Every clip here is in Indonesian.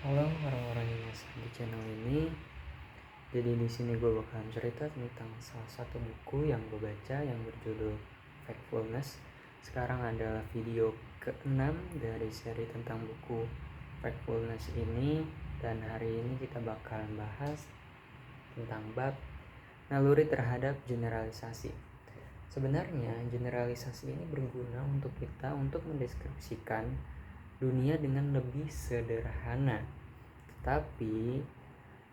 Halo orang-orang yang masuk di channel ini. Jadi di sini gue bakalan cerita tentang salah satu buku yang gue baca yang berjudul Factfulness. Sekarang adalah video ke-6 dari seri tentang buku Factfulness ini, dan hari ini kita bakalan bahas tentang bab naluri terhadap generalisasi. Sebenarnya generalisasi ini berguna untuk kita untuk mendeskripsikan dunia dengan lebih sederhana. Tetapi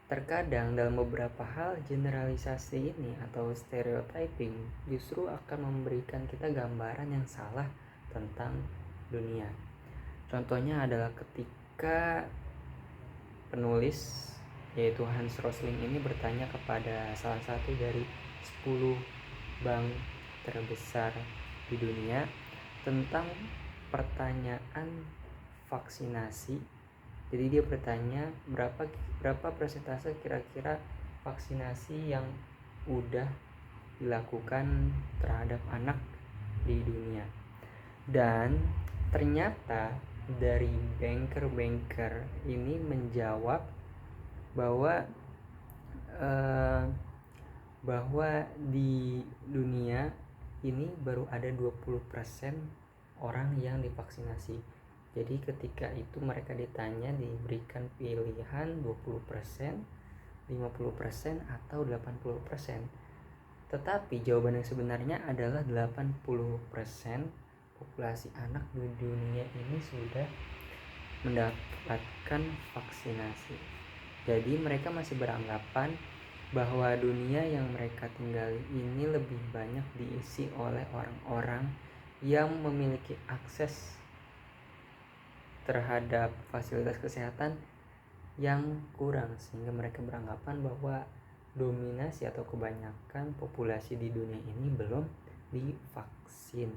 terkadang dalam beberapa hal generalisasi ini atau stereotyping justru akan memberikan kita gambaran yang salah tentang dunia. Contohnya adalah ketika penulis yaitu Hans Rosling ini bertanya kepada salah satu dari 10 bank terbesar di dunia tentang pertanyaan vaksinasi. Jadi dia bertanya berapa persentase kira-kira vaksinasi yang udah dilakukan terhadap anak di dunia. Dan ternyata dari banker ini menjawab bahwa di dunia ini baru ada 20% orang yang divaksinasi. Jadi ketika itu mereka ditanya diberikan pilihan 20%, 50% atau 80%. Tetapi jawaban yang sebenarnya adalah 80% populasi anak di dunia ini sudah mendapatkan vaksinasi. Jadi mereka masih beranggapan bahwa dunia yang mereka tinggali ini lebih banyak diisi oleh orang-orang yang memiliki akses terhadap fasilitas kesehatan yang kurang, sehingga mereka beranggapan bahwa dominasi atau kebanyakan populasi di dunia ini belum divaksin.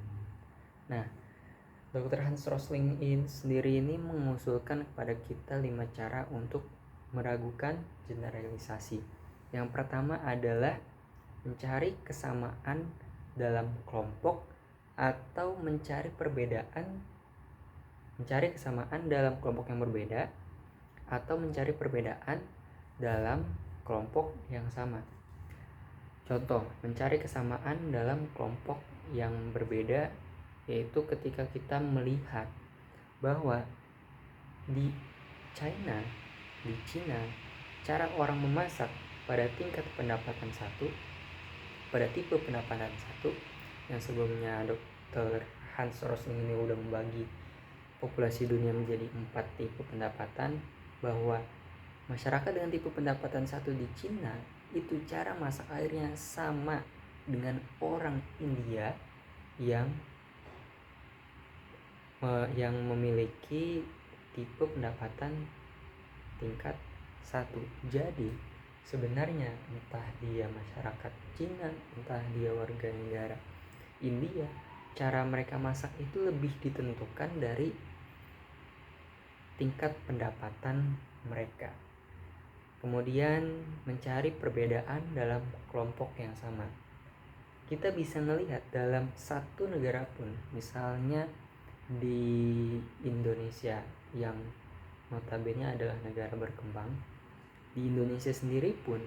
Nah, Dr. Hans Rosling sendiri ini mengusulkan kepada kita 5 cara untuk meragukan generalisasi. Yang pertama adalah mencari kesamaan dalam kelompok atau mencari kesamaan dalam kelompok yang berbeda atau mencari perbedaan dalam kelompok yang sama. Contoh, mencari kesamaan dalam kelompok yang berbeda yaitu ketika kita melihat bahwa di China, cara orang memasak pada tingkat pendapatan 1, pada tipe pendapatan 1, yang sebelumnya Dr. Hans Rosling ini udah membagi populasi dunia menjadi 4 tipe pendapatan, bahwa masyarakat dengan tipe pendapatan 1 di Cina itu cara masak airnya sama dengan orang India yang memiliki tipe pendapatan tingkat 1. Jadi sebenarnya entah dia masyarakat Cina, entah dia warga negara India, cara mereka masak itu lebih ditentukan dari tingkat pendapatan mereka. Kemudian mencari perbedaan dalam kelompok yang sama. Kita bisa melihat dalam satu negara pun, misalnya di Indonesia yang notabene adalah negara berkembang, di Indonesia sendiri pun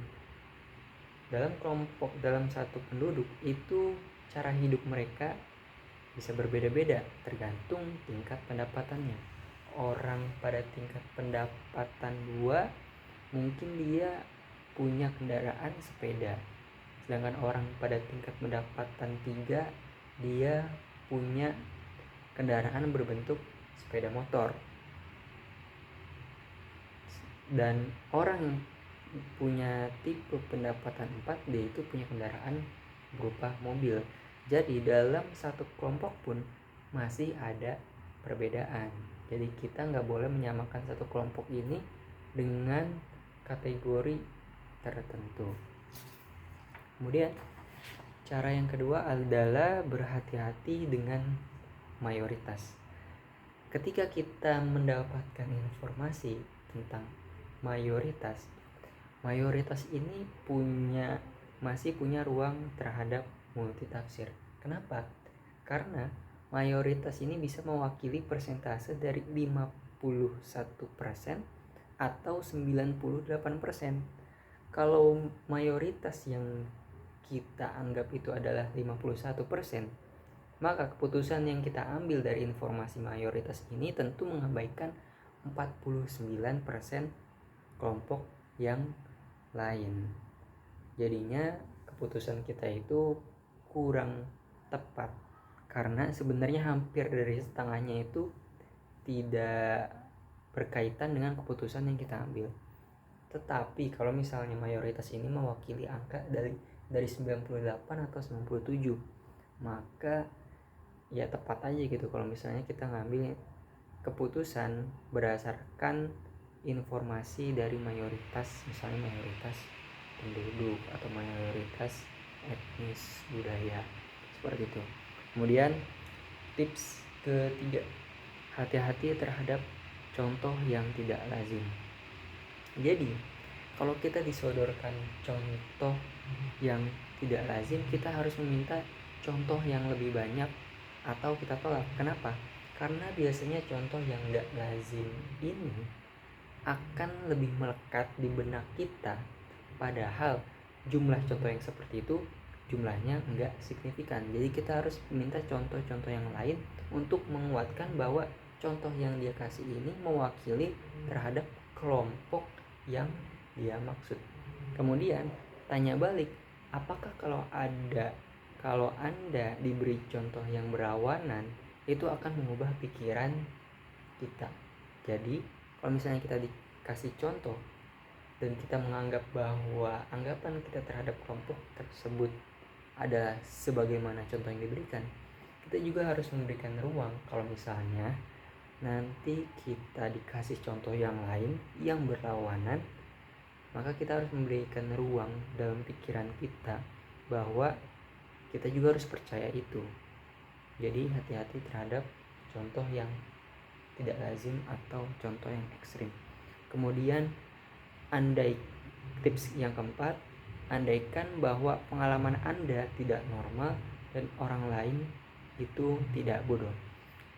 dalam satu penduduk itu cara hidup mereka bisa berbeda-beda tergantung tingkat pendapatannya. Orang pada tingkat pendapatan 2 mungkin dia punya kendaraan sepeda, sedangkan orang pada tingkat pendapatan 3 dia punya kendaraan berbentuk sepeda motor. Dan orang yang punya tipe pendapatan 4 dia itu punya kendaraan berupa mobil. Jadi dalam satu kelompok pun masih ada perbedaan. Jadi kita nggak boleh menyamakan satu kelompok ini dengan kategori tertentu. Kemudian cara yang kedua adalah berhati-hati dengan mayoritas. Ketika kita mendapatkan informasi tentang mayoritas ini masih punya ruang terhadap multitafsir. Kenapa? Karena mayoritas ini bisa mewakili persentase dari 51% atau 98%. Kalau mayoritas yang kita anggap itu adalah 51%, maka keputusan yang kita ambil dari informasi mayoritas ini tentu mengabaikan 49% kelompok yang lain. Jadinya keputusan kita itu kurang tepat, karena sebenarnya hampir dari setengahnya itu tidak berkaitan dengan keputusan yang kita ambil. Tetapi kalau misalnya mayoritas ini mewakili angka dari 98 atau 97, maka ya tepat aja gitu kalau misalnya kita ngambil keputusan berdasarkan informasi dari mayoritas, misalnya mayoritas penduduk atau mayoritas etnis budaya, seperti itu. Kemudian tips ketiga, hati-hati terhadap contoh yang tidak lazim. Jadi kalau kita disodorkan contoh yang tidak lazim, kita harus meminta contoh yang lebih banyak atau kita tolak. Kenapa? Karena biasanya contoh yang tidak lazim ini akan lebih melekat di benak kita, padahal jumlah contoh yang seperti itu jumlahnya enggak signifikan. Jadi kita harus minta contoh-contoh yang lain untuk menguatkan bahwa contoh yang dia kasih ini mewakili terhadap kelompok yang dia maksud. Kemudian tanya balik, apakah kalau Anda diberi contoh yang berlawanan, itu akan mengubah pikiran kita. Jadi kalau misalnya kita dikasih contoh dan kita menganggap bahwa anggapan kita terhadap kelompok tersebut adalah sebagaimana contoh yang diberikan, kita juga harus memberikan ruang. Kalau misalnya nanti kita dikasih contoh yang lain yang berlawanan, maka kita harus memberikan ruang dalam pikiran kita bahwa kita juga harus percaya itu. Jadi hati-hati terhadap contoh yang tidak lazim atau contoh yang ekstrim. Kemudian tips yang keempat, andaikan bahwa pengalaman Anda tidak normal dan orang lain itu tidak bodoh.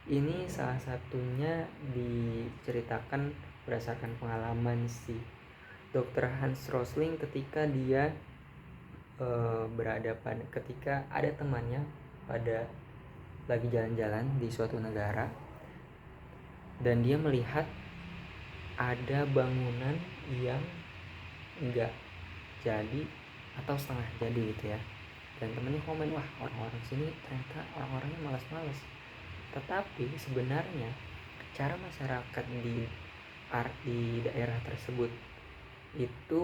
Ini salah satunya diceritakan berdasarkan pengalaman si Dr. Hans Rosling ketika dia ketika ada temannya pada lagi jalan-jalan di suatu negara, dan dia melihat ada bangunan yang enggak jadi atau setengah jadi gitu ya. Dan temannya komen, wah orang-orang sini ternyata orang-orangnya malas-malas. Tetapi sebenarnya cara masyarakat di daerah tersebut itu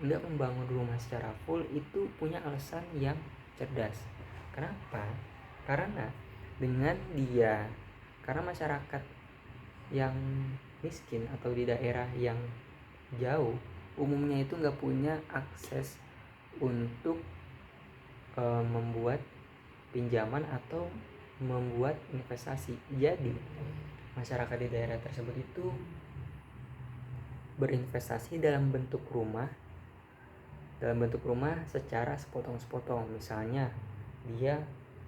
enggak membangun rumah secara full, itu punya alasan yang cerdas. Kenapa? Karena karena masyarakat yang miskin atau di daerah yang jauh umumnya itu nggak punya akses untuk membuat pinjaman atau membuat investasi. Jadi masyarakat di daerah tersebut itu berinvestasi dalam bentuk rumah secara sepotong-sepotong. Misalnya dia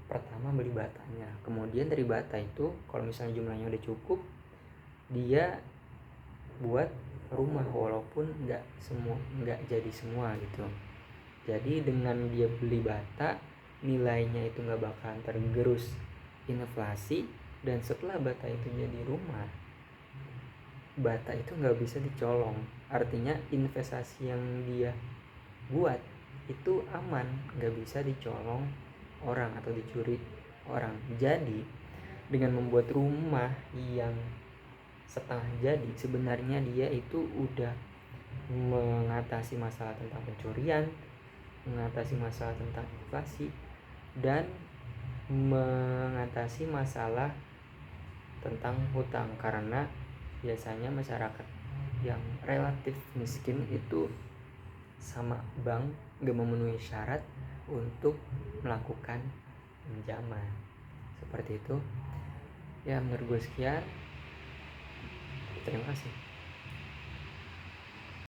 pertama beli batanya, kemudian dari bata itu kalau misalnya jumlahnya udah cukup, dia buat rumah walaupun nggak jadi semua gitu. Jadi dengan dia beli bata, nilainya itu nggak bakalan tergerus inflasi, dan setelah bata itu jadi rumah, bata itu nggak bisa dicolong. Artinya investasi yang dia buat itu aman, nggak bisa dicolong orang atau dicuri orang. Jadi dengan membuat rumah yang setengah jadi, sebenarnya dia itu udah mengatasi masalah tentang pencurian, mengatasi masalah tentang inflasi, dan mengatasi masalah tentang hutang. Karena biasanya masyarakat yang relatif miskin itu sama bank gak memenuhi syarat untuk melakukan pinjaman. Seperti itu ya, menurut gue sekian. Terima kasih.